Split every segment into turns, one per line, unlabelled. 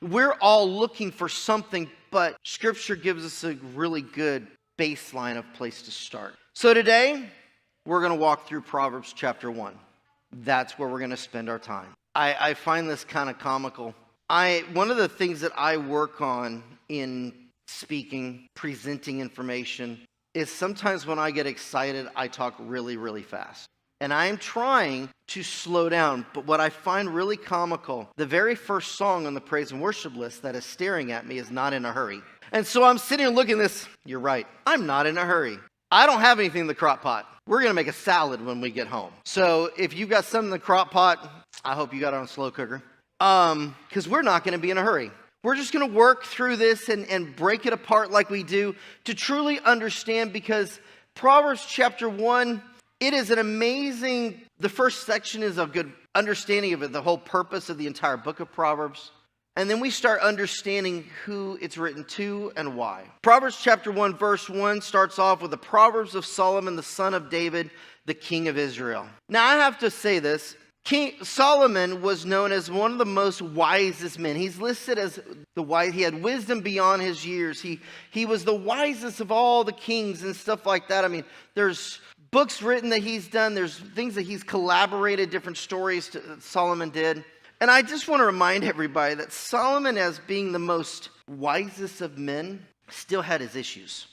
We're all looking for something, but Scripture gives us a really good baseline of place to start. So today, we're going to walk through Proverbs chapter 1. That's where we're going to spend our time. I find this kind of comical. One of the things that I work on in speaking, presenting information, is sometimes when I get excited, I talk really, really fast. And I am trying to slow down, but what I find really comical, the very first song on the praise and worship list that is staring at me is Not in a Hurry. And so I'm sitting and looking at this, you're right, I'm not in a hurry. I don't have anything in the crock pot. We're going to make a salad when we get home. So if you've got something in the crock pot, I hope you got it on a slow cooker, because we're not going to be in a hurry. We're just going to work through this and break it apart like we do to truly understand, because Proverbs chapter 1, it is an amazing, the first section is a good understanding of it, the whole purpose of the entire book of Proverbs. And then we start understanding who it's written to and why. Proverbs chapter 1, verse 1 starts off with the Proverbs of Solomon, the son of David, the king of Israel. Now I have to say this. King Solomon was known as one of the most wisest men. He's listed as the wise. He had wisdom beyond his years. He was the wisest of all the kings and stuff like that. I mean, there's books written that he's done. There's things that he's collaborated, different stories that Solomon did. And I just want to remind everybody that Solomon, as being the most wisest of men, still had his issues.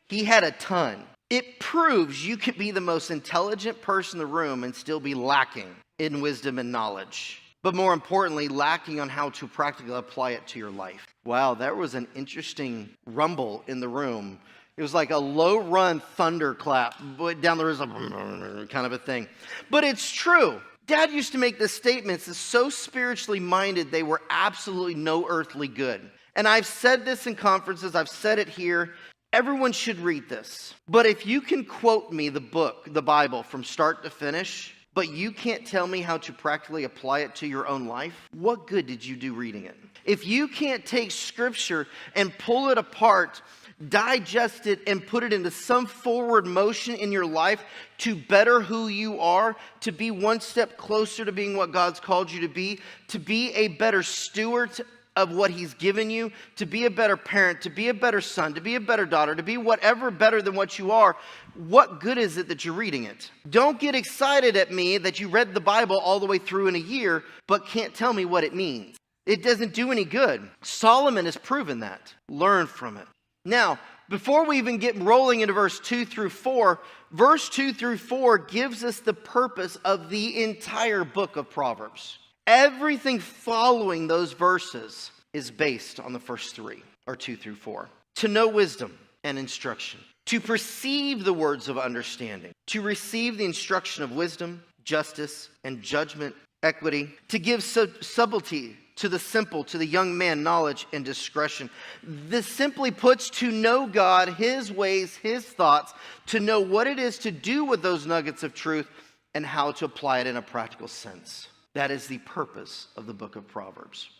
He had a ton. It proves you could be the most intelligent person in the room and still be lacking in wisdom and knowledge. But more importantly, lacking on how to practically apply it to your life. Wow, that was an interesting rumble in the room. It was like a low-run thunderclap down the room, kind of a thing. But it's true. Dad used to make this statement. It's so spiritually minded, they were absolutely no earthly good. And I've said this in conferences. I've said it here. Everyone should read this. But if you can quote me the book, the Bible, from start to finish, but you can't tell me how to practically apply it to your own life, what good did you do reading it? If you can't take Scripture and pull it apart, digest it, and put it into some forward motion in your life to better who you are, to be one step closer to being what God's called you to be a better steward of what He's given you, to be a better parent, to be a better son, to be a better daughter, to be whatever better than what you are, what good is it that you're reading it? Don't get excited at me that you read the Bible all the way through in a year, but can't tell me what it means. It doesn't do any good. Solomon has proven that. Learn from it. Now, before we even get rolling into verse 2 through 4, verse 2 through 4 gives us the purpose of the entire book of Proverbs. Everything following those verses is based on the first three, or 2 through 4. To know wisdom and instruction, to perceive the words of understanding, to receive the instruction of wisdom, justice, and judgment, equity, to give subtlety to the simple, to the young man, knowledge and discretion. This simply puts to know God, His ways, His thoughts, to know what it is to do with those nuggets of truth and how to apply it in a practical sense. That is the purpose of the book of Proverbs.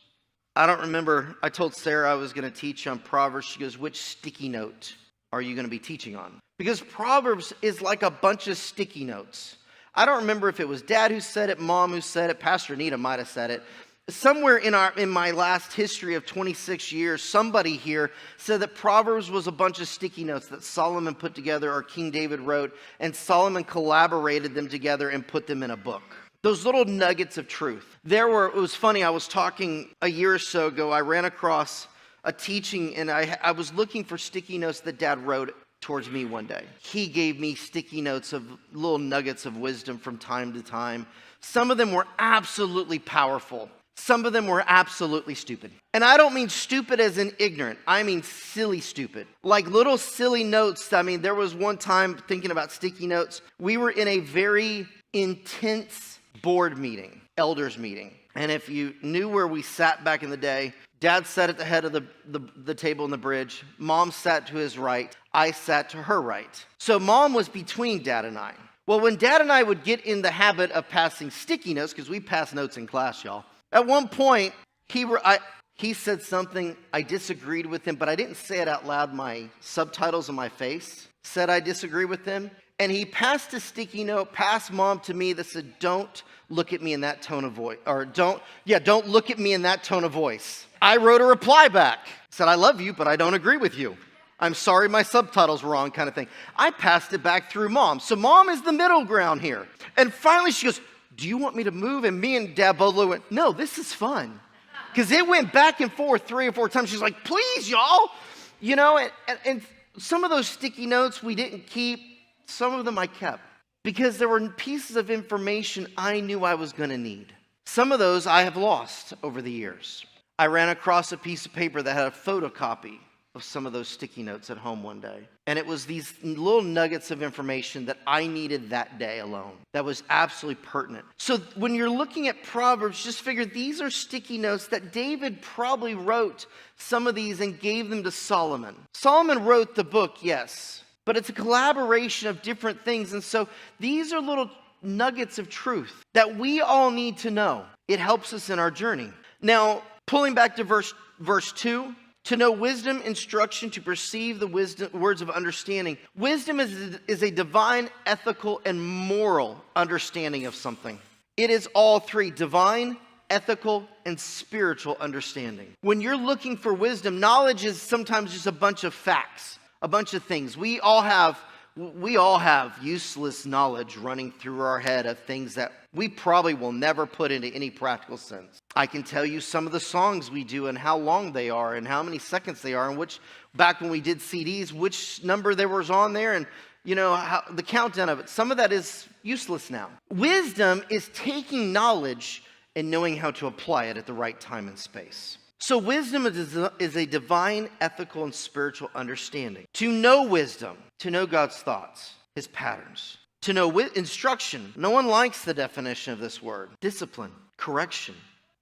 I don't remember, I told Sarah I was going to teach on Proverbs. She goes, which sticky note are you going to be teaching on? Because Proverbs is like a bunch of sticky notes. I don't remember if it was Dad who said it, Mom who said it, Pastor Anita might have said it. Somewhere in my last history of 26 years, somebody here said that Proverbs was a bunch of sticky notes that Solomon put together or King David wrote, and Solomon collaborated them together and put them in a book. Those little nuggets of truth. It was funny, I was talking a year or so ago, I ran across a teaching and I was looking for sticky notes that Dad wrote towards me one day. He gave me sticky notes of little nuggets of wisdom from time to time. Some of them were absolutely powerful. Some of them were absolutely stupid. And I don't mean stupid as in ignorant. I mean silly stupid. Like little silly notes. I mean, there was one time thinking about sticky notes. We were in a very intense board meeting, elders meeting. And if you knew where we sat back in the day, Dad sat at the head of the table in the bridge. Mom sat to his right. I sat to her right. So Mom was between Dad and I. Well, when Dad and I would get in the habit of passing sticky notes, because we pass notes in class, y'all. At one point, he said something, I disagreed with him, but I didn't say it out loud. My subtitles on my face said I disagree with him. And he passed a sticky note past Mom to me that said, don't look at me in that tone of voice. Or don't look at me in that tone of voice. I wrote a reply back. Said, I love you, but I don't agree with you. I'm sorry my subtitle's wrong, kind of thing. I passed it back through Mom. So Mom is the middle ground here. And finally she goes, do you want me to move? And me and Dad both went, no, this is fun. Because it went back and forth 3 or 4 times. She's like, please, y'all. You know, and some of those sticky notes we didn't keep. Some of them I kept. Because there were pieces of information I knew I was going to need. Some of those I have lost over the years. I ran across a piece of paper that had a photocopy of some of those sticky notes at home one day. And it was these little nuggets of information that I needed that day alone. That was absolutely pertinent. So when you're looking at Proverbs, just figure these are sticky notes that David probably wrote some of these and gave them to Solomon. Solomon wrote the book, yes, but it's a collaboration of different things. And so these are little nuggets of truth that we all need to know. It helps us in our journey. Now, pulling back to verse 2, to know wisdom, instruction, to perceive the words of understanding. Wisdom is a divine, ethical, and moral understanding of something. It is all three: divine, ethical, and spiritual understanding. When you're looking for wisdom, knowledge is sometimes just a bunch of facts, a bunch of things. We all have useless knowledge running through our head of things that we probably will never put into any practical sense. I can tell you some of the songs we do and how long they are and how many seconds they are, and which, back when we did CDs, which number there was on there, and you know, how, the countdown of it. Some of that is useless now. Wisdom is taking knowledge and knowing how to apply it at the right time and space. So wisdom is a divine, ethical, and spiritual understanding. To know wisdom, to know God's thoughts, his patterns. To know instruction. No one likes the definition of this word. Discipline, correction.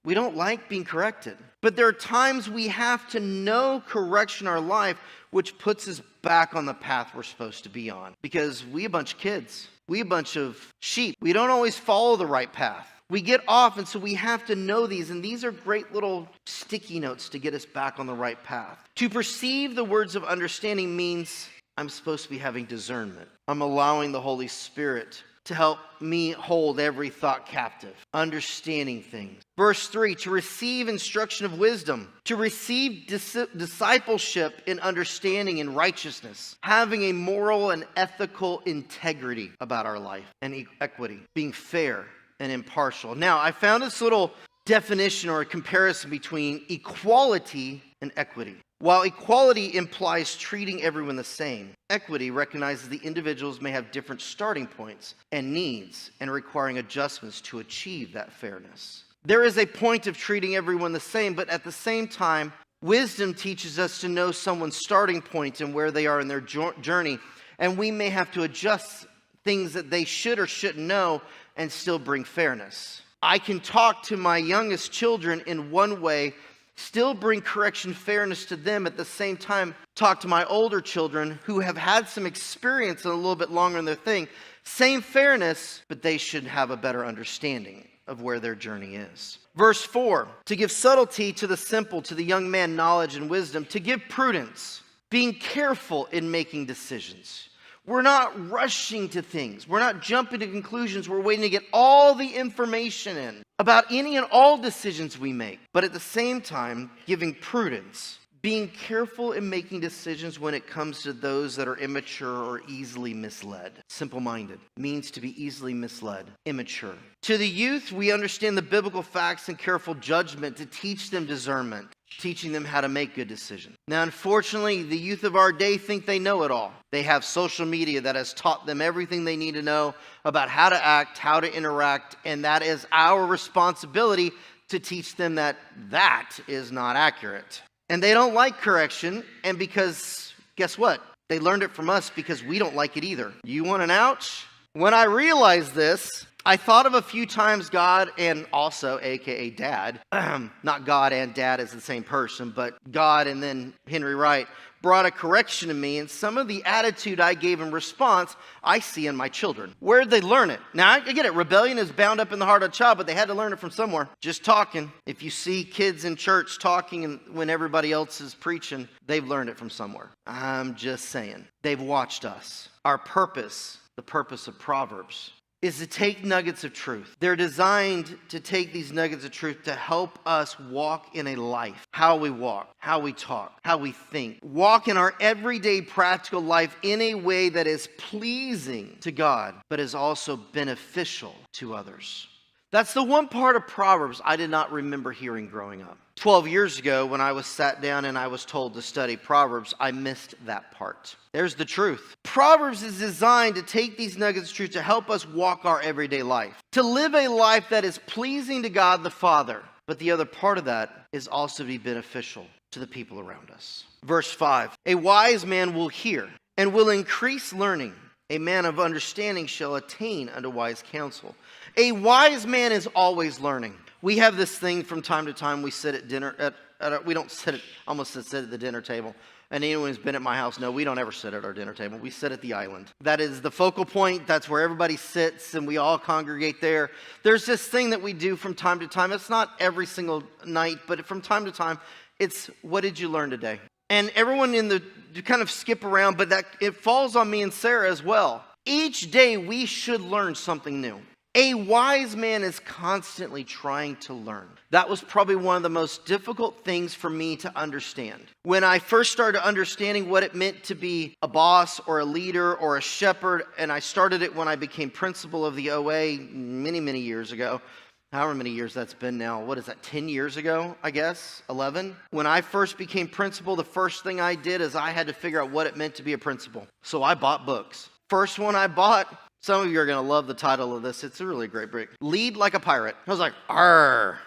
We don't like being corrected. But there are times we have to know correction in our life, which puts us back on the path we're supposed to be on. Because we a bunch of kids. We a bunch of sheep. We don't always follow the right path. We get off, and so we have to know these, and these are great little sticky notes to get us back on the right path. To perceive the words of understanding means I'm supposed to be having discernment. I'm allowing the Holy Spirit to help me hold every thought captive, understanding things. Verse 3, to receive instruction of wisdom, to receive discipleship in understanding and righteousness, having a moral and ethical integrity about our life and equity, being fair and impartial. Now, I found this little definition or a comparison between equality and equity. While equality implies treating everyone the same, equity recognizes the individuals may have different starting points and needs and requiring adjustments to achieve that fairness. There is a point of treating everyone the same, but at the same time, wisdom teaches us to know someone's starting point and where they are in their journey, and we may have to adjust things that they should or shouldn't know and still bring fairness. I can talk to my youngest children in one way, still bring correction, fairness to them, at the same time talk to my older children who have had some experience and a little bit longer in their thing. Same fairness, but they should have a better understanding of where their journey is. Verse 4, to give subtlety to the simple, to the young man knowledge and wisdom, to give prudence, being careful in making decisions. We're not rushing to things. We're not jumping to conclusions. We're waiting to get all the information in about any and all decisions we make. But at the same time, giving prudence, being careful in making decisions when it comes to those that are immature or easily misled. Simple-minded means to be easily misled, immature. To the youth, we understand the biblical facts and careful judgment to teach them discernment, teaching them how to make good decisions. Now, unfortunately, the youth of our day think they know it all. They have social media that has taught them everything they need to know about how to act, how to interact, and that is our responsibility to teach them that that is not accurate. And they don't like correction, and because, guess what? They learned it from us because we don't like it either. You want an ouch? When I realized this, I thought of a few times God and also, aka Dad, not God and Dad as the same person, but God and then Henry Wright brought a correction to me, and some of the attitude I gave in response, I see in my children. Where did they learn it? Now, I get it. Rebellion is bound up in the heart of a child, but they had to learn it from somewhere. Just talking. If you see kids in church talking and when everybody else is preaching, they've learned it from somewhere. I'm just saying. They've watched us. Our purpose, the purpose of Proverbs, is to take nuggets of truth. They're designed to take these nuggets of truth to help us walk in a life. How we walk, how we talk, how we think. Walk in our everyday practical life in a way that is pleasing to God, but is also beneficial to others. That's the one part of Proverbs I did not remember hearing growing up. 12 years ago, when I was sat down and I was told to study Proverbs, I missed that part. There's the truth. Proverbs is designed to take these nuggets of truth to help us walk our everyday life, to live a life that is pleasing to God the Father. But the other part of that is also to be beneficial to the people around us. Verse 5, a wise man will hear and will increase learning. A man of understanding shall attain unto wise counsel. A wise man is always learning. We have this thing from time to time. We sit at dinner. We don't sit at, almost sit at the dinner table. And anyone who's been at my house, no, we don't ever sit at our dinner table. We sit at the island. That is the focal point. That's where everybody sits and we all congregate there. There's this thing that we do from time to time. It's not every single night, but from time to time, it's what did you learn today? And everyone you kind of skip around, but that it falls on me and Sarah as well. Each day we should learn something new. A wise man is constantly trying to learn. That was probably one of the most difficult things for me to understand. When I first started understanding what it meant to be a boss or a leader or a shepherd, and I started it when I became principal of the OA many, many years ago. However many years that's been now. What is that, 10 years ago, I guess? 11? When I first became principal, the first thing I did is I had to figure out what it meant to be a principal. So I bought books. First one I bought, some of you are going to love the title of this. It's a really great book. Lead Like a Pirate. I was like, arr.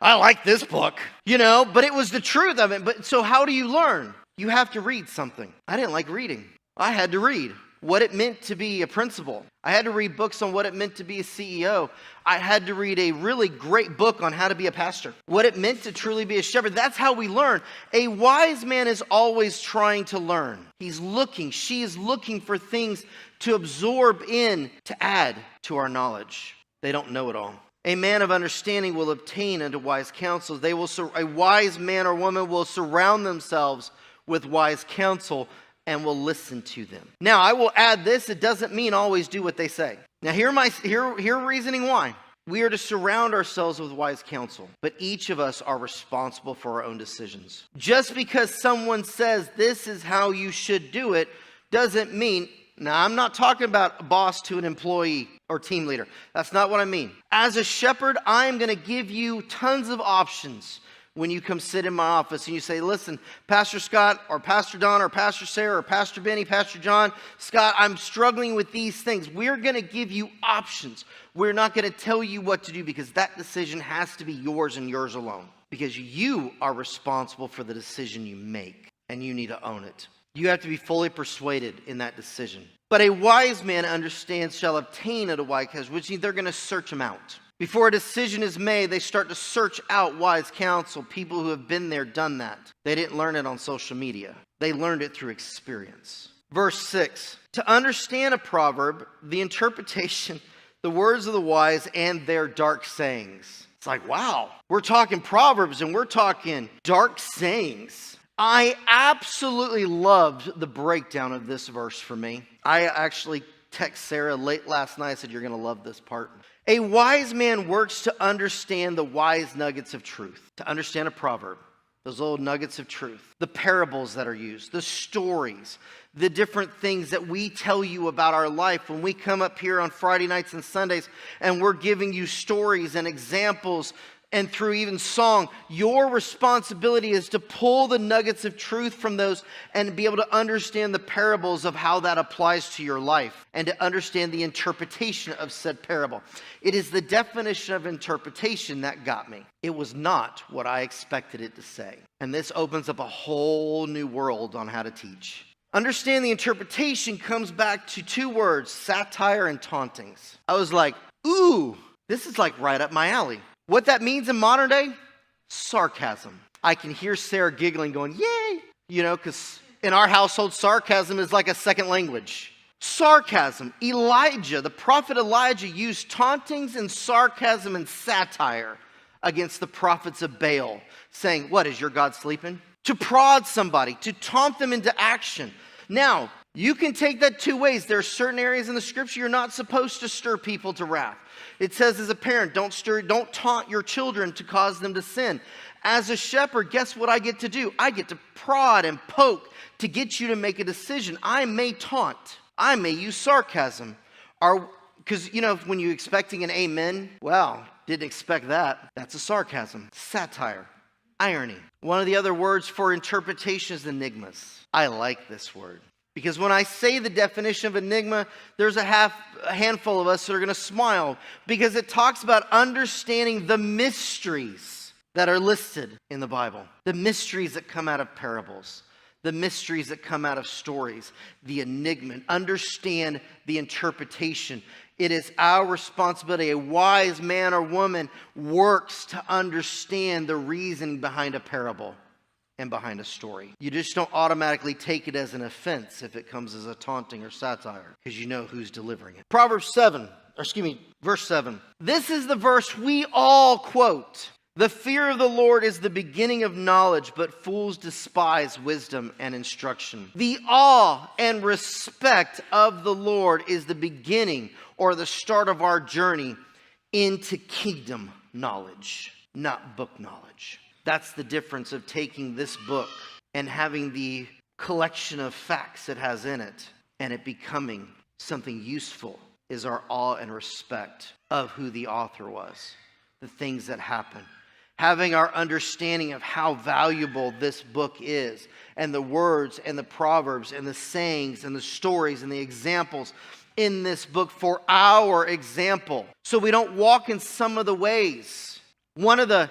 I like this book. But it was the truth of it. But so how do you learn? You have to read something. I didn't like reading. I had to read what it meant to be a principal. I had to read books on what it meant to be a CEO. I had to read a really great book on how to be a pastor. What it meant to truly be a shepherd. That's how we learn. A wise man is always trying to learn. She is looking for things to absorb in, to add to our knowledge. They don't know it all. A man of understanding will obtain unto wise counsel. A wise man or woman will surround themselves with wise counsel and will listen to them. Now, I will add this. It doesn't mean always do what they say. Now, here reasoning why. We are to surround ourselves with wise counsel, but each of us are responsible for our own decisions. Just because someone says this is how you should do it doesn't mean, now I'm not talking about a boss to an employee or team leader. That's not what I mean. As a shepherd, I'm going to give you tons of options. When you come sit in my office and you say, listen, Pastor Scott or Pastor Don or Pastor Sarah or Pastor Benny, Pastor John, Scott, I'm struggling with these things. We're going to give you options. We're not going to tell you what to do because that decision has to be yours and yours alone. Because you are responsible for the decision you make and you need to own it. You have to be fully persuaded in that decision. But a wise man understands shall obtain at a wise counsel, which means they're going to search him out. Before a decision is made, they start to search out wise counsel, people who have been there, done that. They didn't learn it on social media. They learned it through experience. Verse 6, to understand a proverb, the interpretation, the words of the wise, and their dark sayings. It's like, wow, we're talking Proverbs and we're talking dark sayings. I absolutely loved the breakdown of this verse for me. I actually texted Sarah late last night. I said, you're going to love this part. A wise man works to understand the wise nuggets of truth, to understand a proverb, those little nuggets of truth, the parables that are used, the stories, the different things that we tell you about our life. When we come up here on Friday nights and Sundays and we're giving you stories and examples and through even song, your responsibility is to pull the nuggets of truth from those and be able to understand the parables of how that applies to your life and to understand the interpretation of said parable. It is the definition of interpretation that got me. It was not what I expected it to say. And this opens up a whole new world on how to teach. Understand the interpretation comes back to two words, satire and tauntings. I was like, ooh, this is like right up my alley. What that means in modern day? Sarcasm. I can hear Sarah giggling going, yay! Because in our household, sarcasm is like a second language. Sarcasm. Elijah, the prophet Elijah, used tauntings and sarcasm and satire against the prophets of Baal, saying, what, is your God sleeping? To prod somebody, to taunt them into action. Now, You can take that two ways. There are certain areas in the scripture you're not supposed to stir people to wrath. It says as a parent, don't taunt your children to cause them to sin. As a shepherd, guess what I get to do? I get to prod and poke to get you to make a decision. I may taunt. I may use sarcasm. Because, when you're expecting an amen, well, didn't expect that. That's a sarcasm. Satire. Irony. One of the other words for interpretation is enigmas. I like this word. Because when I say the definition of enigma, there's a handful of us that are going to smile. Because it talks about understanding the mysteries that are listed in the Bible. The mysteries that come out of parables. The mysteries that come out of stories. The enigma. Understand the interpretation. It is our responsibility. A wise man or woman works to understand the reasoning behind a parable and behind a story. You just don't automatically take it as an offense if it comes as a taunting or satire, because you know who's delivering it. Verse 7. This is the verse we all quote. The fear of the Lord is the beginning of knowledge, but fools despise wisdom and instruction. The awe and respect of the Lord is the beginning or the start of our journey into kingdom knowledge, not book knowledge. That's the difference of taking this book and having the collection of facts it has in it and it becoming something useful is our awe and respect of who the author was, the things that happened. Having our understanding of how valuable this book is and the words and the proverbs and the sayings and the stories and the examples in this book for our example. So we don't walk in some of the ways. One of the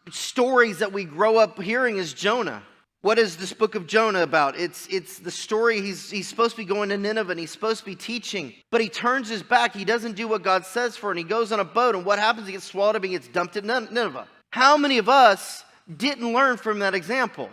stories that we grow up hearing is Jonah. What is this book of Jonah about? It's the story, he's supposed to be going to Nineveh and he's supposed to be teaching. But he turns his back, he doesn't do what God says for him. He goes on a boat and what happens? He gets swallowed up and gets dumped in Nineveh. How many of us didn't learn from that example?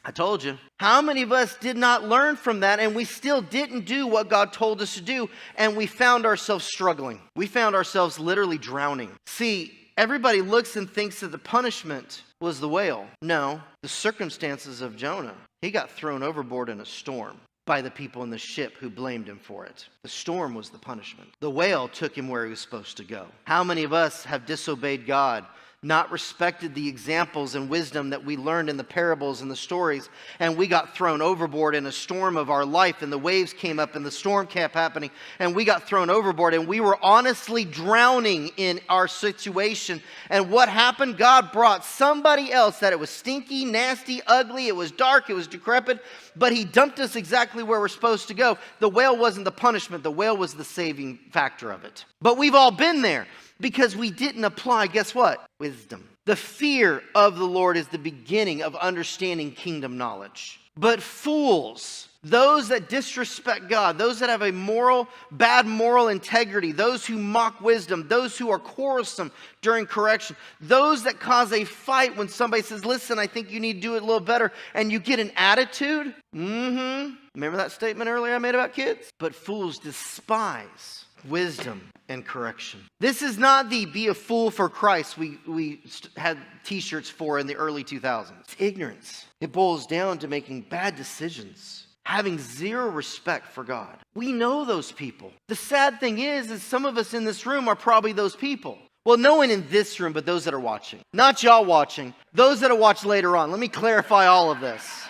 I told you. How many of us did not learn from that and we still didn't do what God told us to do and we found ourselves struggling? We found ourselves literally drowning. See, everybody looks and thinks that the punishment was the whale. No, the circumstances of Jonah. He got thrown overboard in a storm by the people in the ship who blamed him for it. The storm was the punishment. The whale took him where he was supposed to go. How many of us have disobeyed God, not respected the examples and wisdom that we learned in the parables and the stories, and we got thrown overboard in a storm of our life, and the waves came up and the storm kept happening, and we got thrown overboard, and we were honestly drowning in our situation. And what happened? God brought somebody else that it was stinky, nasty, ugly, it was dark, it was decrepit, but he dumped us exactly where we're supposed to go. The whale wasn't the punishment, the whale was the saving factor of it. But we've all been there. Because we didn't apply, guess what? Wisdom. The fear of the Lord is the beginning of understanding kingdom knowledge. But fools, those that disrespect God, those that have a bad moral integrity, those who mock wisdom, those who are quarrelsome during correction, those that cause a fight when somebody says, listen, I think you need to do it a little better, and you get an attitude. Remember that statement earlier I made about kids? But fools despise wisdom and correction. This is not the be a fool for Christ we had t-shirts for in the early 2000s. It's ignorance. It boils down to making bad decisions, having zero respect for God. We know those people. The sad thing is some of us in this room are probably those people. Well, no one in this room, but those that are watching. Not y'all watching. Those that will watch later on. Let me clarify all of this.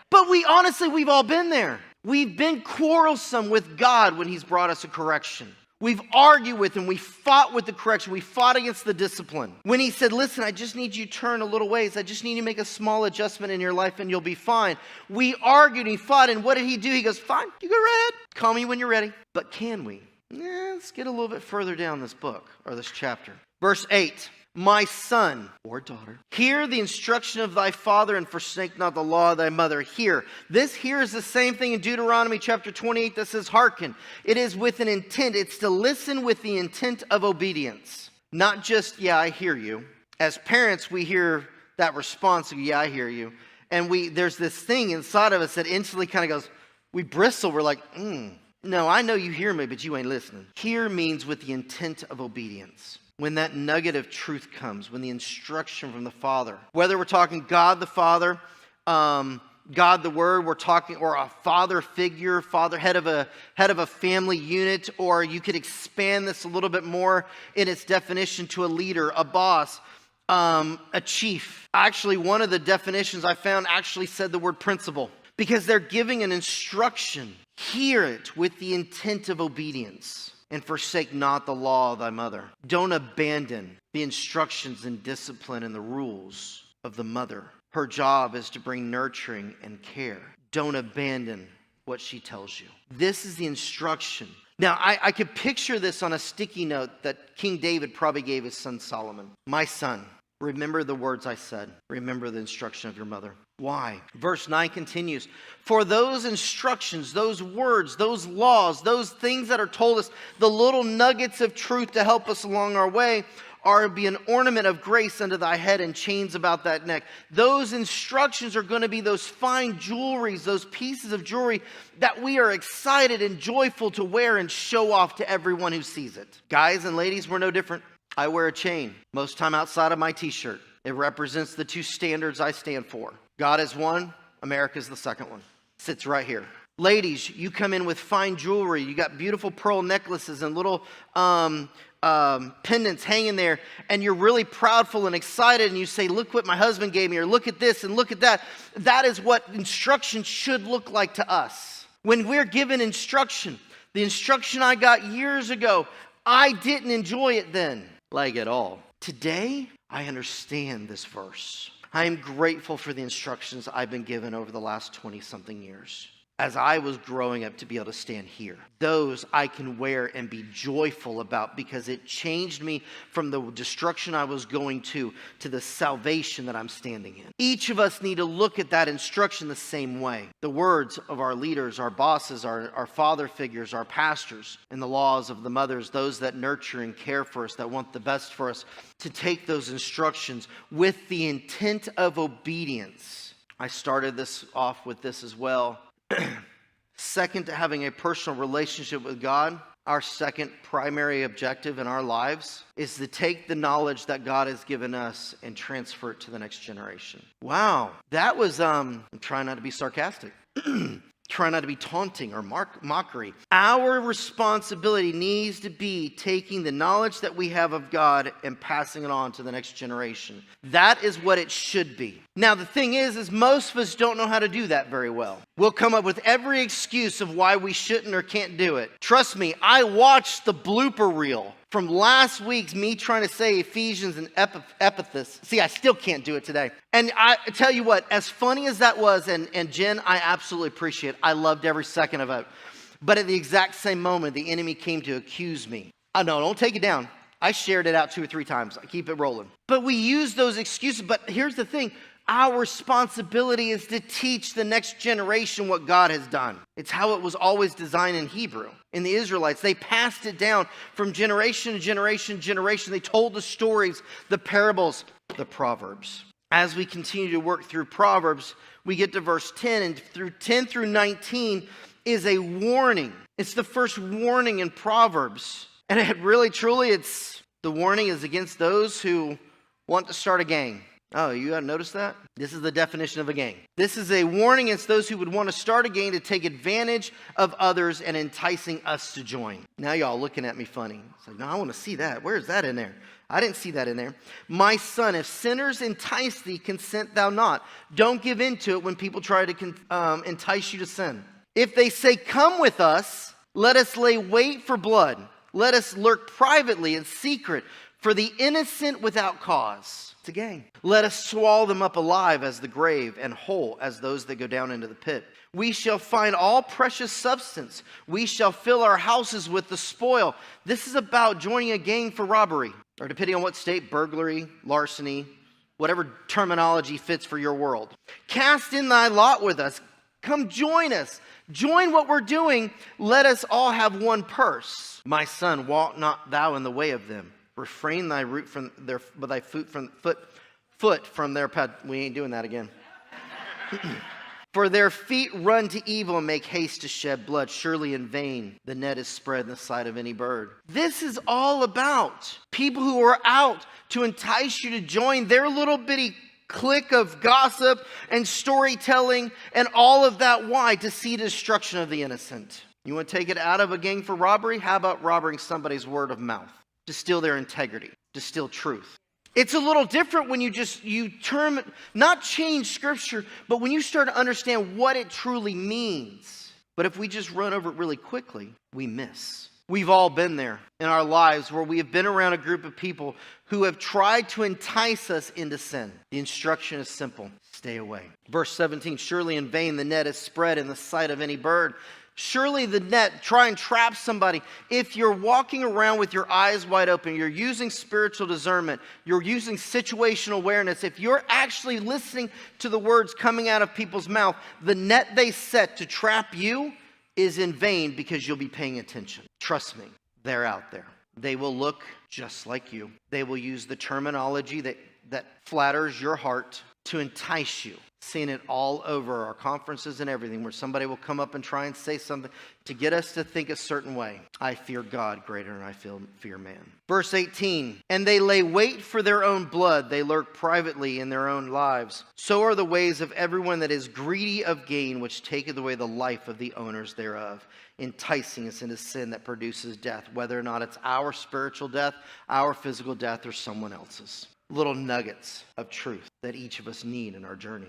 But we've all been there. We've been quarrelsome with God when he's brought us a correction. We've argued with him. We fought with the correction. We fought against the discipline. When he said, listen, I just need you to turn a little ways. I just need you to make a small adjustment in your life and you'll be fine. We argued and he fought. And what did he do? He goes, fine, you go right ahead. Call me when you're ready. But can we? Let's get a little bit further down this book or this chapter. Verse 8. My son or daughter, hear the instruction of thy father and forsake not the law of thy mother. Hear. This here is the same thing in Deuteronomy chapter 28 that says hearken. It is with an intent. It's to listen with the intent of obedience. Not just, yeah, I hear you. As parents, we hear that response of, yeah, I hear you. And there's this thing inside of us that instantly kind of goes, we bristle. We're like, no, I know you hear me, but you ain't listening. Hear means with the intent of obedience. When that nugget of truth comes, when the instruction from the Father, whether we're talking God the Father, God the Word, we're talking, or a father figure, head of a family unit, or you could expand this a little bit more in its definition to a leader, a boss, a chief. Actually, one of the definitions I found actually said the word principal, because they're giving an instruction. Hear it with the intent of obedience, and forsake not the law of thy mother. Don't abandon the instructions and discipline and the rules of the mother. Her job is to bring nurturing and care. Don't abandon what she tells you. This is the instruction. Now, I could picture this on a sticky note that King David probably gave his son Solomon. My son, remember the words I said. Remember the instruction of your mother. Why? Verse 9 continues. For those instructions, those words, those laws, those things that are told us, the little nuggets of truth to help us along our way, are to be an ornament of grace unto thy head and chains about that neck. Those instructions are going to be those fine jewelries, those pieces of jewelry that we are excited and joyful to wear and show off to everyone who sees it. Guys and ladies, we're no different. I wear a chain most time outside of my t-shirt. It represents the two standards I stand for. God is one, America is the second one. Sits right here. Ladies, you come in with fine jewelry. You got beautiful pearl necklaces and little pendants hanging there, and you're really proudful and excited, and you say, look what my husband gave me, or look at this and look at that. That is what instruction should look like to us. When we're given instruction, the instruction I got years ago, I didn't enjoy it then, like at all. Today, I understand this verse. I am grateful for the instructions I've been given over the last 20-something years. As I was growing up to be able to stand here. Those I can wear and be joyful about because it changed me from the destruction I was going to the salvation that I'm standing in. Each of us need to look at that instruction the same way. The words of our leaders, our bosses, our father figures, our pastors, and the laws of the mothers, those that nurture and care for us, that want the best for us, to take those instructions with the intent of obedience. I started this off with this as well. Second to having a personal relationship with God, our second primary objective in our lives is to take the knowledge that God has given us and transfer it to the next generation. Wow, that was, I'm trying not to be sarcastic. Try not to be taunting or mockery. Our responsibility needs to be taking the knowledge that we have of God and passing it on to the next generation. That is what it should be. Now, the thing is most of us don't know how to do that very well. We'll come up with every excuse of why we shouldn't or can't do it. Trust me, I watched the blooper reel from last week's me trying to say Ephesians and epithets. See, I still can't do it today. And I tell you what, as funny as that was, and Jen, I absolutely appreciate it. I loved every second of it. But at the exact same moment, the enemy came to accuse me. Oh, no, don't take it down. I shared it out 2 or 3 times. I keep it rolling. But we use those excuses. But here's the thing. Our responsibility is to teach the next generation what God has done. It's how it was always designed in Hebrew. In the Israelites, they passed it down from generation to generation. They told the stories, the parables, the Proverbs. As we continue to work through Proverbs, we get to verse 10, and through 10 through 19 is a warning. It's the first warning in Proverbs. And it really, truly, it's the warning is against those who want to start a gang. Oh, you haven't noticed that? This is the definition of a gang. This is a warning against those who would want to start a gang to take advantage of others and enticing us to join. Now y'all looking at me funny. It's like, no, I want to see that. Where is that in there? I didn't see that in there. My son, if sinners entice thee, consent thou not. Don't give in to it when people try to entice you to sin. If they say, come with us, let us lay wait for blood. Let us lurk privately in secret for the innocent without cause. It's a gang. Let us swallow them up alive as the grave, and whole as those that go down into the pit. We shall find all precious substance. We shall fill our houses with the spoil. This is about joining a gang for robbery, or depending on what state, burglary, larceny, whatever terminology fits for your world. Cast in thy lot with us. Come join us. Join what we're doing. Let us all have one purse. My son, walk not thou in the way of them. Refrain thy root from their, but thy foot from their path. We ain't doing that again. For their feet run to evil and make haste to shed blood. Surely in vain the net is spread in the sight of any bird. This is all about people who are out to entice you to join their little bitty clique of gossip and storytelling and all of that. Why? To see the destruction of the innocent. You want to take it out of a gang for robbery? How about robbing somebody's word of mouth? To steal their integrity, to steal truth. It's a little different when not change scripture, but when you start to understand what it truly means. But if we just run over it really quickly, we miss. We've all been there in our lives where we have been around a group of people who have tried to entice us into sin. The instruction is simple: stay away. Verse 17, surely in vain the net is spread in the sight of any bird. Surely the net, try and trap somebody. If you're walking around with your eyes wide open, you're using spiritual discernment, you're using situational awareness, if you're actually listening to the words coming out of people's mouth, the net they set to trap you is in vain because you'll be paying attention. Trust me, they're out there. They will look just like you. They will use the terminology that flatters your heart to entice you. Seen it all over our conferences and everything, where somebody will come up and try and say something to get us to think a certain way. I fear God greater than I fear man. Verse 18, and they lay wait for their own blood. They lurk privately in their own lives. So are the ways of everyone that is greedy of gain, which taketh away the life of the owners thereof, enticing us into sin that produces death, whether or not it's our spiritual death, our physical death, or someone else's. Little nuggets of truth that each of us need in our journey.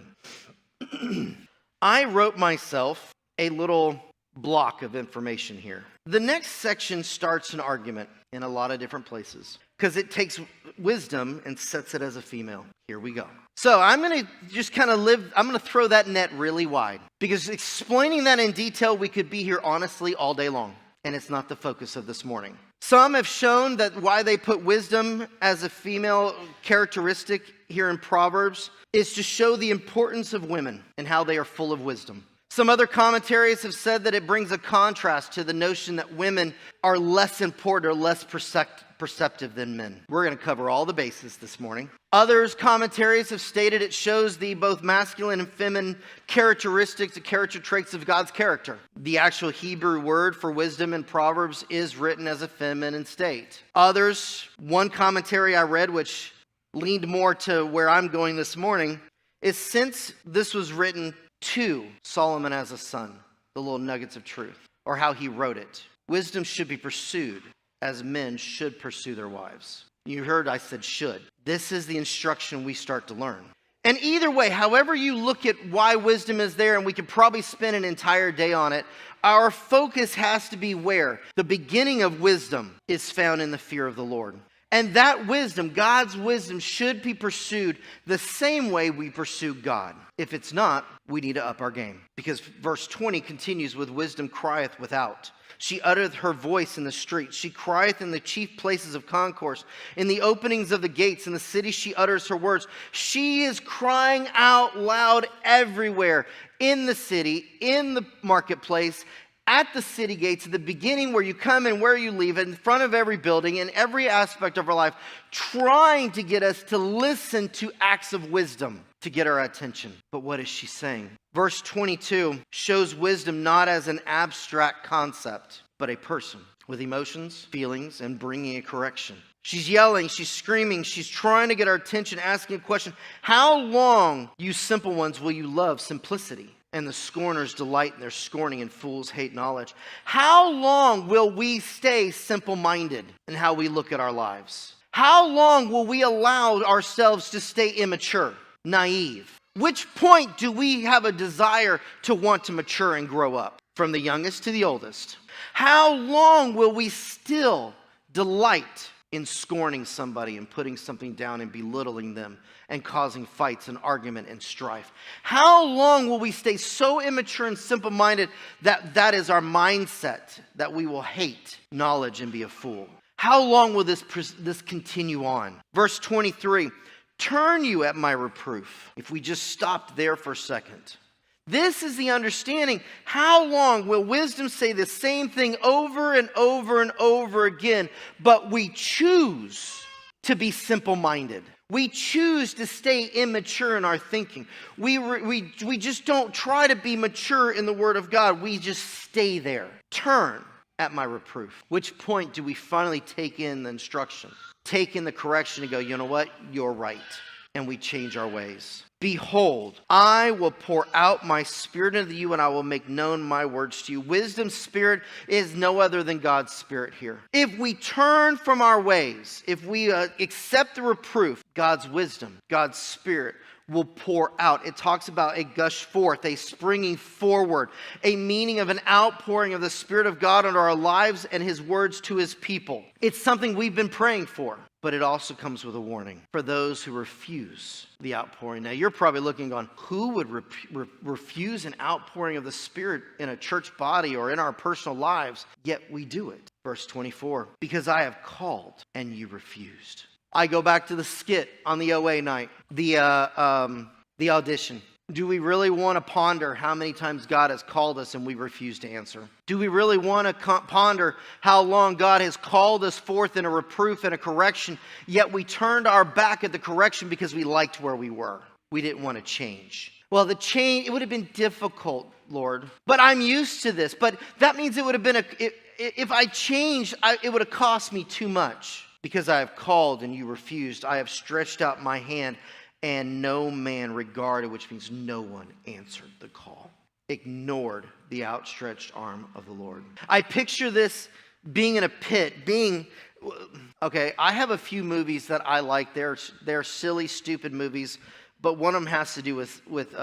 I wrote myself a little block of information here. The next section starts an argument in a lot of different places because it takes wisdom and sets it as a female. Here we go. So I'm going to just I'm going to throw that net really wide because explaining that in detail, we could be here honestly all day long. And it's not the focus of this morning. Some have shown that why they put wisdom as a female characteristic here in Proverbs is to show the importance of women and how they are full of wisdom. Some other commentaries have said that it brings a contrast to the notion that women are less important or less perceptive than men. We're going to cover all the bases this morning. Others commentaries have stated it shows the both masculine and feminine characteristics, the character traits of God's character. The actual Hebrew word for wisdom in Proverbs is written as a feminine state. Others, one commentary I read, which leaned more to where I'm going this morning, is since this was written to Solomon as a son, the little nuggets of truth, or how he wrote it. Wisdom should be pursued as men should pursue their wives. You heard I said should. This is the instruction we start to learn. And either way, however you look at why wisdom is there, and we could probably spend an entire day on it, our focus has to be where? The beginning of wisdom is found in the fear of the Lord. And that wisdom, God's wisdom, should be pursued the same way we pursue God. If it's not, we need to up our game. Because verse 20 continues with wisdom crieth without. She uttereth her voice in the street. She crieth in the chief places of concourse. In the openings of the gates. In the city she utters her words. She is crying out loud everywhere. In the city, in the marketplace, at the city gates, at the beginning where you come and where you leave, in front of every building, in every aspect of our life, trying to get us to listen to acts of wisdom to get our attention. But what is she saying? Verse 22 shows wisdom not as an abstract concept, but a person with emotions, feelings, and bringing a correction. She's yelling, she's screaming, she's trying to get our attention, asking a question. How long, you simple ones, will you love simplicity? And the scorners delight in their scorning, and fools hate knowledge. How long will we stay simple-minded in how we look at our lives? How long will we allow ourselves to stay immature, naive? Which point do we have a desire to want to mature and grow up? From the youngest to the oldest. How long will we still delight in scorning somebody and putting something down and belittling them and causing fights and argument and strife? How long will we stay so immature and simple-minded that that is our mindset, that we will hate knowledge and be a fool? How long will this continue on? Verse 23, turn you at my reproof. If we just stopped there for a second. This is the understanding. How long will wisdom say the same thing over and over and over again, but we choose to be simple-minded? We choose to stay immature in our thinking. We just don't try to be mature in the Word of God. We just stay there. Turn at my reproof. Which point do we finally take in the instruction? Take in the correction and go, you know what? You're right. and we change our ways. Behold, I will pour out my spirit into you, and I will make known my words to you. Wisdom's spirit is no other than God's spirit here. If we turn from our ways, if we accept the reproof, God's wisdom, God's spirit will pour out. It talks about a gush forth, a springing forward, a meaning of an outpouring of the Spirit of God into our lives and His words to His people. It's something we've been praying for, but it also comes with a warning for those who refuse the outpouring. Now, you're probably looking on, who would refuse an outpouring of the Spirit in a church body or in our personal lives? Yet we do it. Verse 24, because I have called and you refused. I go back to the skit on the OA night, the audition. Do we really want to ponder how many times God has called us and we refuse to answer? Do we really want to ponder how long God has called us forth in a reproof and a correction, yet we turned our back at the correction because we liked where we were? We didn't want to change. Well, the change, it would have been difficult, Lord, but I'm used to this. But that means it would have been, if I changed, it would have cost me too much. Because I have called and you refused, I have stretched out my hand and no man regarded, which means no one answered the call. Ignored the outstretched arm of the Lord. I picture this being in a pit, okay, I have a few movies that I like. They're silly, stupid movies, but one of them has to do with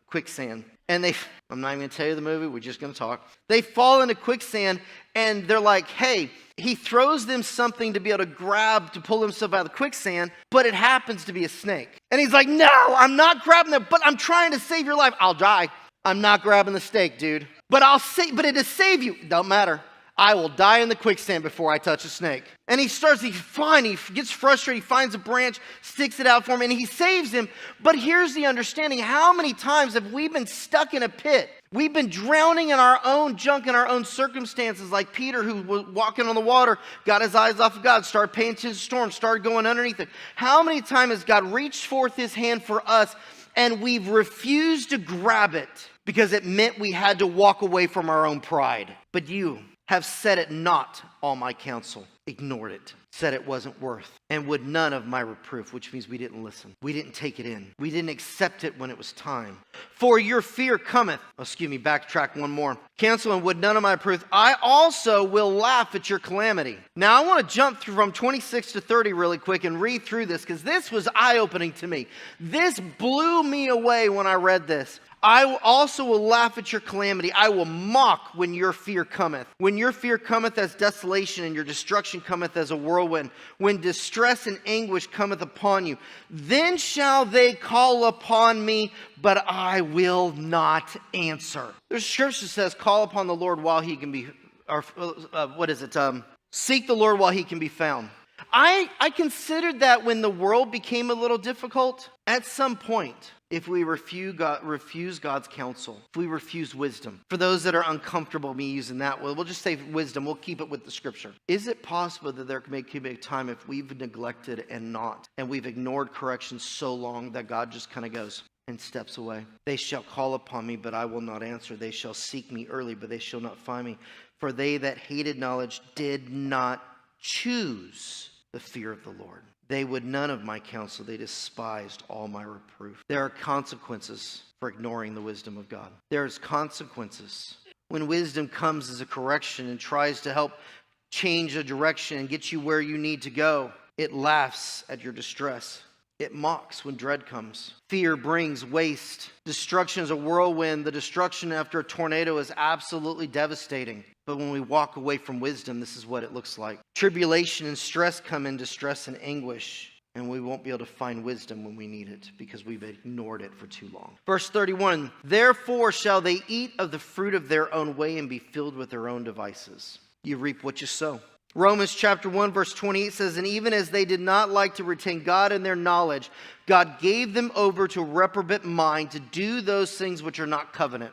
quicksand. And I'm not even going to tell you the movie, we're just going to talk. They fall into quicksand and they're like, hey, he throws them something to be able to grab to pull himself out of the quicksand, but it happens to be a snake. And he's like, no, I'm not grabbing that, but I'm trying to save your life. I'll die. I'm not grabbing the snake, dude. But it'll save you. Don't matter. I will die in the quicksand before I touch a snake. And he gets frustrated, he finds a branch, sticks it out for him, and he saves him. But here's the understanding. How many times have we been stuck in a pit? We've been drowning in our own junk, in our own circumstances, like Peter, who was walking on the water, got his eyes off of God, started paying attention to the storm, started going underneath it. How many times has God reached forth His hand for us, and we've refused to grab it because it meant we had to walk away from our own pride? But you have set it not all my counsel, ignored it, said it wasn't worth, and would none of my reproof, which means we didn't listen. We didn't take it in. We didn't accept it when it was time. For your fear cometh. Backtrack one more. Cancel and would none of my reproof. I also will laugh at your calamity. Now I want to jump through from 26 to 30 really quick and read through this because this was eye-opening to me. This blew me away when I read this. I also will laugh at your calamity. I will mock when your fear cometh. When your fear cometh as desolation and your destruction cometh as a whirlwind. When distress and anguish cometh upon you. Then shall they call upon me, but I will not answer. There's a scripture that says, call upon the Lord while he can be, seek the Lord while he can be found. I considered that when the world became a little difficult, at some point, if we refuse God's counsel, if we refuse wisdom. For those that are uncomfortable me using that, we'll just say wisdom. We'll keep it with the scripture. Is it possible that there may be a time if we've neglected and we've ignored correction so long that God just kind of goes and steps away? They shall call upon me, but I will not answer. They shall seek me early, but they shall not find me. For they that hated knowledge did not choose the fear of the Lord. They would none of my counsel. They despised all my reproof. There are consequences for ignoring the wisdom of God. There's consequences. When wisdom comes as a correction and tries to help change a direction and get you where you need to go, it laughs at your distress. It mocks when dread comes. Fear brings waste. Destruction is a whirlwind. The destruction after a tornado is absolutely devastating. But when we walk away from wisdom, this is what it looks like. Tribulation and stress come in distress and anguish. And we won't be able to find wisdom when we need it because we've ignored it for too long. Verse 31, therefore shall they eat of the fruit of their own way and be filled with their own devices. You reap what you sow. Romans chapter 1 verse 28 says, and even as they did not like to retain God in their knowledge, God gave them over to a reprobate mind to do those things which are not covenant.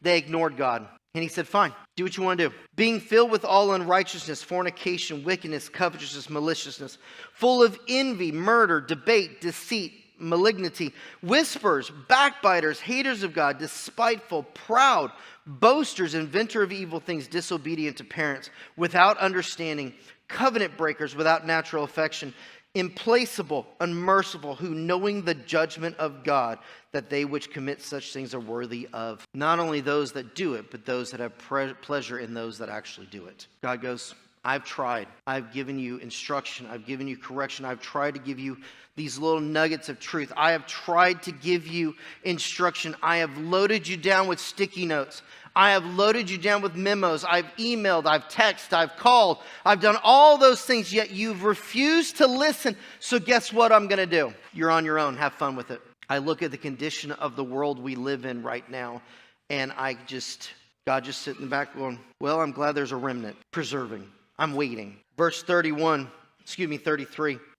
They ignored God. And he said, fine, do what you want to do. Being filled with all unrighteousness, fornication, wickedness, covetousness, maliciousness, full of envy, murder, debate, deceit, malignity, whisperers, backbiters, haters of God, despiteful, proud, boasters, inventor of evil things, disobedient to parents, without understanding, covenant breakers, without natural affection, implacable, unmerciful, who knowing the judgment of God, that they which commit such things are worthy of not only those that do it, but those that have pleasure in those that actually do it. God goes, I've tried. I've given you instruction. I've given you correction. I've tried to give you these little nuggets of truth. I have tried to give you instruction. I have loaded you down with sticky notes. I have loaded you down with memos. I've emailed, I've texted, I've called. I've done all those things, yet you've refused to listen. So guess what I'm going to do? You're on your own. Have fun with it. I look at the condition of the world we live in right now, and God just sitting in the back going, well, I'm glad there's a remnant preserving. I'm waiting. Verse 33.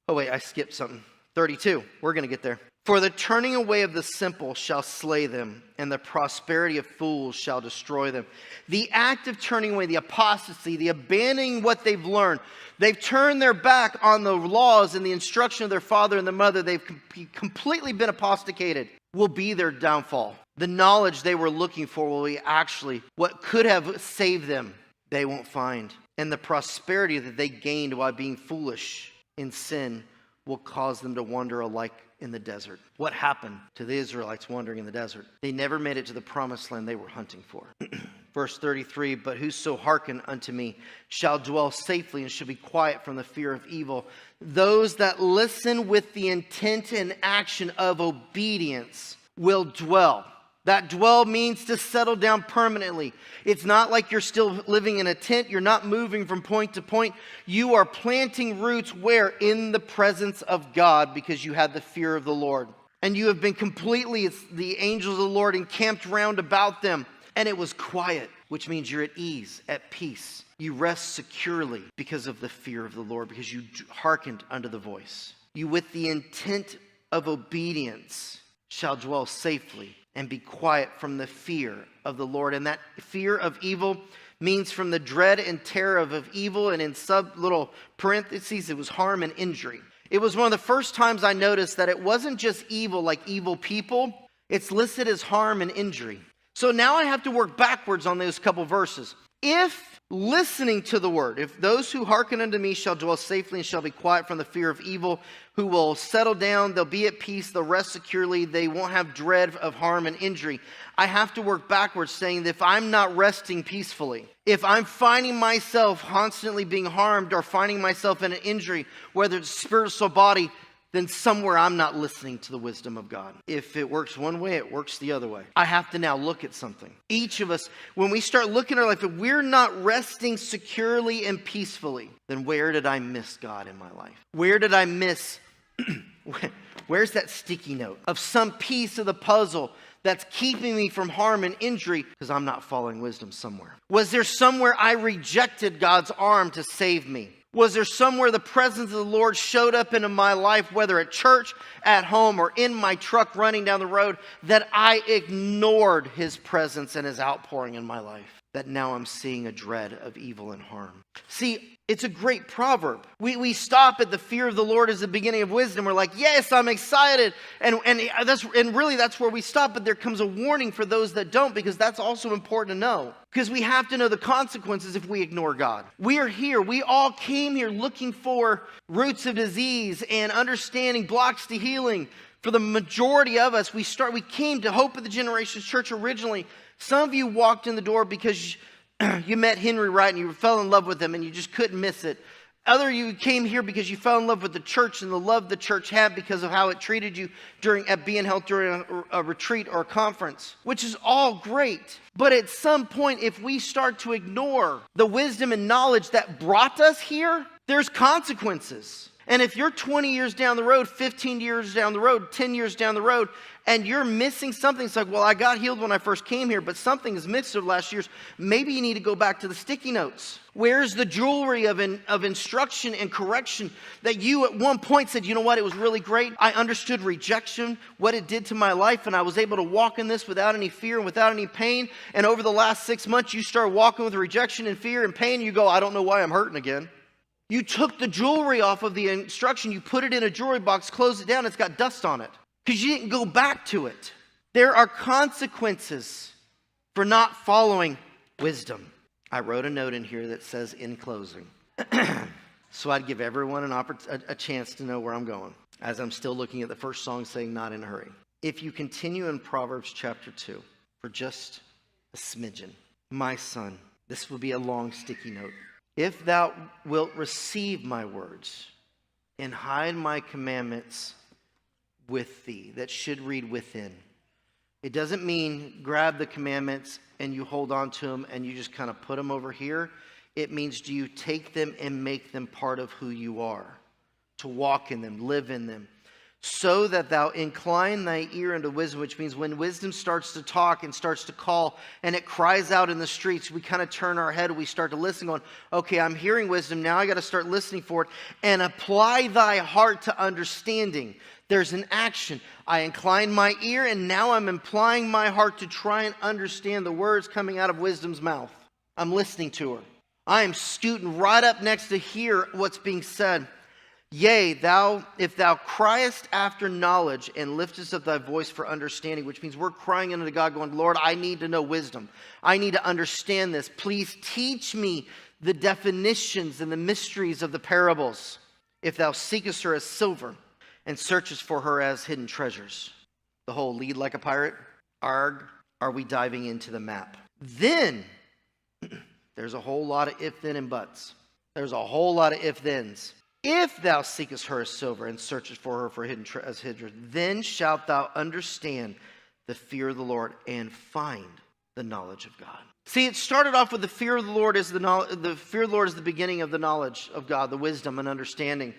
Oh wait, I skipped something. 32. We're going to get there. For the turning away of the simple shall slay them, and the prosperity of fools shall destroy them. The act of turning away, the apostasy, the abandoning what they've learned. They've turned their back on the laws and the instruction of their father and their mother. They've completely been aposticated. Will be their downfall. The knowledge they were looking for will be actually what could have saved them. They won't find. And the prosperity that they gained while being foolish in sin will cause them to wander alike in the desert. What happened to the Israelites wandering in the desert? They never made it to the promised land they were hunting for. Verse 33, but whoso hearken unto me shall dwell safely and shall be quiet from the fear of evil. Those that listen with the intent and action of obedience will dwell. That dwell means to settle down permanently. It's not like you're still living in a tent. You're not moving from point to point. You are planting roots where? In the presence of God, because you had the fear of the Lord. And you have been completely, it's the angels of the Lord encamped round about them. And it was quiet, which means you're at ease, at peace. You rest securely because of the fear of the Lord, because you hearkened unto the voice. You with the intent of obedience shall dwell safely and be quiet from the fear of the Lord. And that fear of evil means from the dread and terror of evil, and in sub little parentheses, it was harm and injury. It was one of the first times I noticed that it wasn't just evil like evil people. It's listed as harm and injury. So now I have to work backwards on those couple verses. If listening to the word, if those who hearken unto me shall dwell safely and shall be quiet from the fear of evil, who will settle down, they'll be at peace, they'll rest securely, they won't have dread of harm and injury. I have to work backwards, saying that if I'm not resting peacefully, if I'm finding myself constantly being harmed or finding myself in an injury, whether it's spiritual body, then somewhere I'm not listening to the wisdom of God. If it works one way, it works the other way. I have to now look at something. Each of us, when we start looking at our life, if we're not resting securely and peacefully, then where did I miss God in my life? Where did I miss, where's that sticky note of some piece of the puzzle that's keeping me from harm and injury because I'm not following wisdom somewhere? Was there somewhere I rejected God's arm to save me? Was there somewhere the presence of the Lord showed up into my life, whether at church, at home, or in my truck running down the road, that I ignored his presence and his outpouring in my life? That now I'm seeing a dread of evil and harm. See, it's a great proverb. We stop at the fear of the Lord as the beginning of wisdom. We're like, yes, I'm excited. And really that's where we stop. But there comes a warning for those that don't, because that's also important to know. Because we have to know the consequences if we ignore God. We are here. We all came here looking for roots of disease and understanding blocks to healing. For the majority of us, we came to Hope of the Generations Church originally. Some of you walked in the door because you met Henry Wright and you fell in love with him and you just couldn't miss it. Other of you came here because you fell in love with the church and the love the church had because of how it treated you at being held during a retreat or a conference, which is all great. But at some point, if we start to ignore the wisdom and knowledge that brought us here, there's consequences. And if you're 20 years down the road, 15 years down the road, 10 years down the road, and you're missing something, it's like, well, I got healed when I first came here, but something is missed over the last years. Maybe you need to go back to the sticky notes. Where's the jewelry of instruction and correction that you at one point said, you know what, it was really great. I understood rejection, what it did to my life, and I was able to walk in this without any fear and without any pain. And over the last 6 months, you start walking with rejection and fear and pain. You go, I don't know why I'm hurting again. You took the jewelry off of the instruction, you put it in a jewelry box, closed it down, it's got dust on it. Because you didn't go back to it. There are consequences for not following wisdom. I wrote a note in here that says, in closing. So I'd give everyone a chance to know where I'm going, as I'm still looking at the first song saying not in a hurry. If you continue in Proverbs chapter 2 for just a smidgen, my son, this will be a long sticky note. If thou wilt receive my words and hide my commandments with thee, that should read within. It doesn't mean grab the commandments and you hold on to them and you just kind of put them over here. It means do you take them and make them part of who you are, to walk in them, live in them, so that thou incline thy ear unto wisdom, which means when wisdom starts to talk and starts to call and it cries out in the streets, we kind of turn our head, we start to listen going, okay, I'm hearing wisdom, now I got to start listening for it, and apply thy heart to understanding. There's an action. I incline my ear and now I'm applying my heart to try and understand the words coming out of wisdom's mouth. I'm listening to her. I am scooting right up next to hear what's being said. Yea, if thou criest after knowledge and liftest up thy voice for understanding, which means we're crying unto God going, Lord, I need to know wisdom. I need to understand this. Please teach me the definitions and the mysteries of the parables. If thou seekest her as silver and searchest for her as hidden treasures. The whole lead like a pirate, arg, are we diving into the map? Then, there's a whole lot of if, then, and buts. There's a whole lot of if, thens. If thou seekest her as silver and searchest for her for hidden treasure, then shalt thou understand the fear of the Lord and find the knowledge of God. See, it started off with the fear of the Lord is the fear of the Lord is the beginning of the knowledge of God, the wisdom and understanding.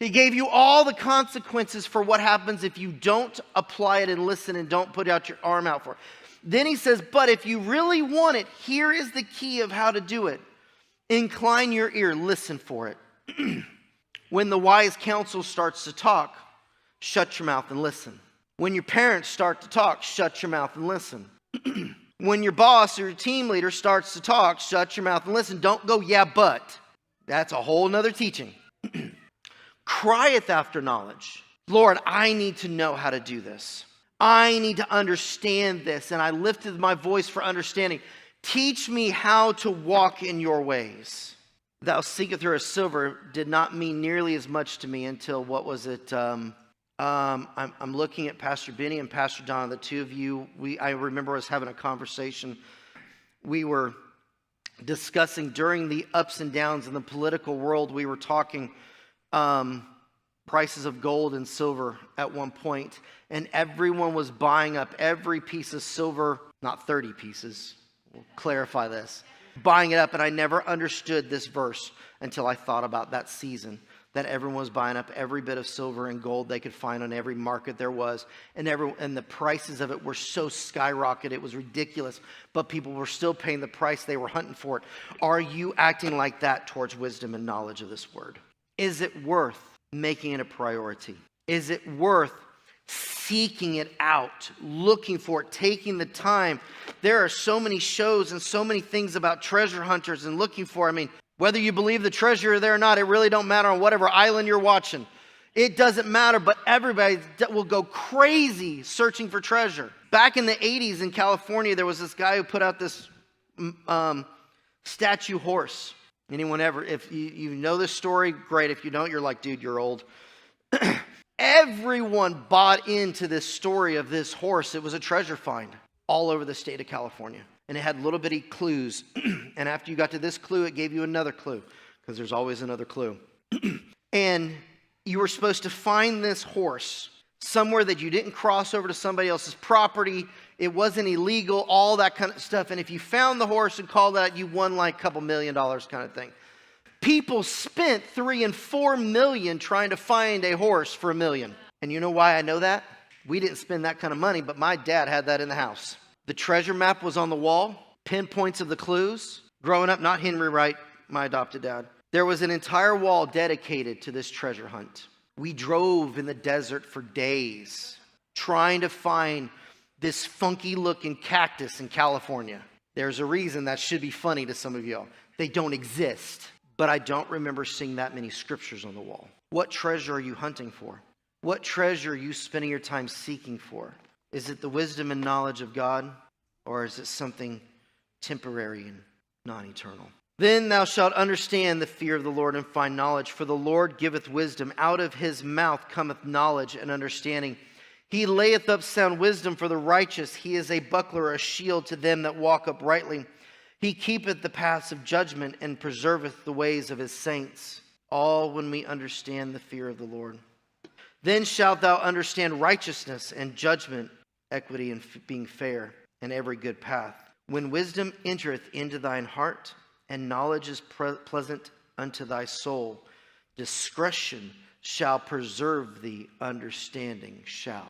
He gave you all the consequences for what happens if you don't apply it and listen and don't put out your arm out for it. Then he says, but if you really want it, here is the key of how to do it. Incline your ear, listen for it. When the wise counsel starts to talk, shut your mouth and listen. When your parents start to talk, shut your mouth and listen. When your boss or your team leader starts to talk, shut your mouth and listen. Don't go, yeah, but. That's a whole nother teaching. Crieth after knowledge. Lord, I need to know how to do this. I need to understand this. And I lifted my voice for understanding. Teach me how to walk in your ways. Thou seekest her as silver did not mean nearly as much to me until, what was it? I'm looking at Pastor Benny and Pastor Don, the two of you. I remember us having a conversation. We were discussing during the ups and downs in the political world. We were talking prices of gold and silver at one point, and everyone was buying up every piece of silver, not 30 pieces. We'll clarify this. Buying it up, and I never understood this verse until I thought about that season, that everyone was buying up every bit of silver and gold they could find on every market there was, and the prices of it were so skyrocketed, it was ridiculous, but people were still paying the price, they were hunting for it. Are you acting like that towards wisdom and knowledge of this word? Is it worth making it a priority? Is it worth seeking it out, looking for it, taking the time? There are so many shows and so many things about treasure hunters and looking for. I mean, whether you believe the treasure is there or not, it really don't matter on whatever island you're watching. It doesn't matter, but everybody will go crazy searching for treasure. Back in the 80s in California, there was this guy who put out this statue horse. Anyone ever, if you know this story, great. If you don't, you're like, dude, you're old. Everyone bought into this story of this horse. It was a treasure find all over the state of California. And it had little bitty clues. And after you got to this clue, it gave you another clue, because there's always another clue. And you were supposed to find this horse somewhere that you didn't cross over to somebody else's property. It wasn't illegal, all that kind of stuff. And if you found the horse and called out, you won like a couple $1 million kind of thing. People spent $3 and $4 million trying to find a horse for $1 million. And you know why I know that? We didn't spend that kind of money, but my dad had that in the house. The treasure map was on the wall, pinpoints of the clues. Growing up, not Henry Wright, my adopted dad. There was an entire wall dedicated to this treasure hunt. We drove in the desert for days trying to find this funky looking cactus in California. There's a reason that should be funny to some of y'all. They don't exist. But I don't remember seeing that many scriptures on the wall. What treasure are you hunting for? What treasure are you spending your time seeking for? Is it the wisdom and knowledge of God? Or is it something temporary and non-eternal? Then thou shalt understand the fear of the Lord and find knowledge, for the Lord giveth wisdom. Out of his mouth cometh knowledge and understanding. He layeth up sound wisdom for the righteous. He is a buckler, a shield to them that walk uprightly. He keepeth the paths of judgment and preserveth the ways of his saints. All when we understand the fear of the Lord. Then shalt thou understand righteousness and judgment, equity and being fair, and every good path. When wisdom entereth into thine heart, and knowledge is pleasant unto thy soul, discretion shall preserve thee, understanding shall